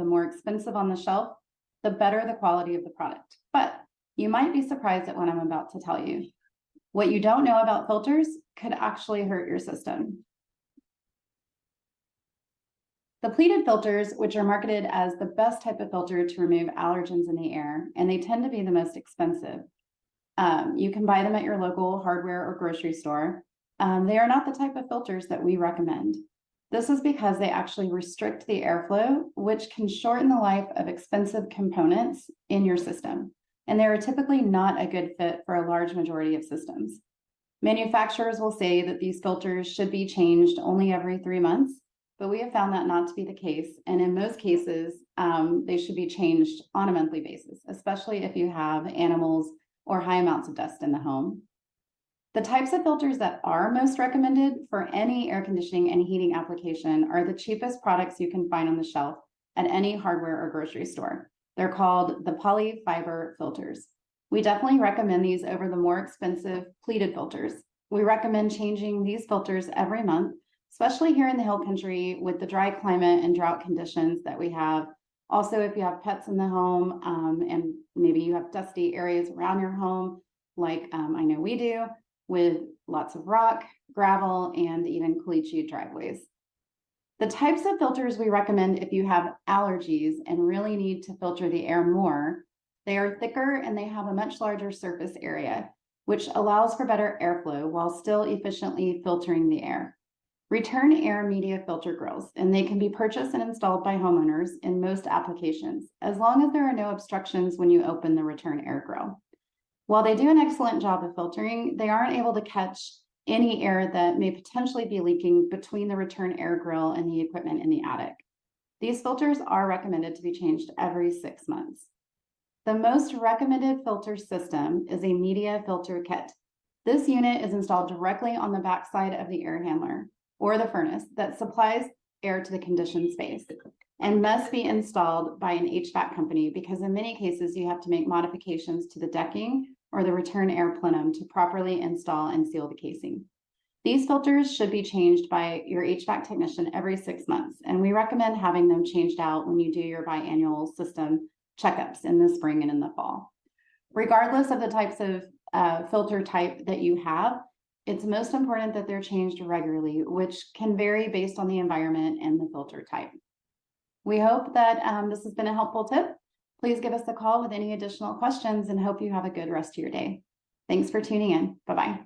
more expensive on the shelf, the better the quality of the product. But you might be surprised at what I'm about to tell you. What you don't know about filters could actually hurt your system. The pleated filters, which are marketed as the best type of filter to remove allergens in the air, and they tend to be the most expensive. You can buy them at your local hardware or grocery store. They are not the type of filters that we recommend. This is because they actually restrict the airflow, which can shorten the life of expensive components in your system. And they are typically not a good fit for a large majority of systems. Manufacturers will say that these filters should be changed only every 3 months, but we have found that not to be the case. And in most cases, they should be changed on a monthly basis, especially if you have animals or high amounts of dust in the home. The types of filters that are most recommended for any air conditioning and heating application are the cheapest products you can find on the shelf at any hardware or grocery store. They're called the polyfiber filters. We definitely recommend these over the more expensive pleated filters. We recommend changing these filters every month, especially here in the Hill Country with the dry climate and drought conditions that we have. Also, if you have pets in the home and maybe you have dusty areas around your home, like I know we do, with lots of rock, gravel, and even caliche driveways. The types of filters we recommend if you have allergies and really need to filter the air more, they are thicker and they have a much larger surface area, which allows for better airflow while still efficiently filtering the air. Return air media filter grills, and they can be purchased and installed by homeowners in most applications, as long as there are no obstructions when you open the return air grill. While they do an excellent job of filtering, they aren't able to catch any air that may potentially be leaking between the return air grill and the equipment in the attic. These filters are recommended to be changed every 6 months. The most recommended filter system is a media filter kit. This unit is installed directly on the backside of the air handler or the furnace that supplies air to the conditioned space and must be installed by an HVAC company because in many cases you have to make modifications to the decking or the return air plenum to properly install and seal the casing. These filters should be changed by your HVAC technician every 6 months, and we recommend having them changed out when you do your biannual system checkups in the spring and in the fall. Regardless of the types of filter type that you have, it's most important that they're changed regularly, which can vary based on the environment and the filter type. We hope that this has been a helpful tip. Please give us a call with any additional questions and hope you have a good rest of your day. Thanks for tuning in. Bye-bye.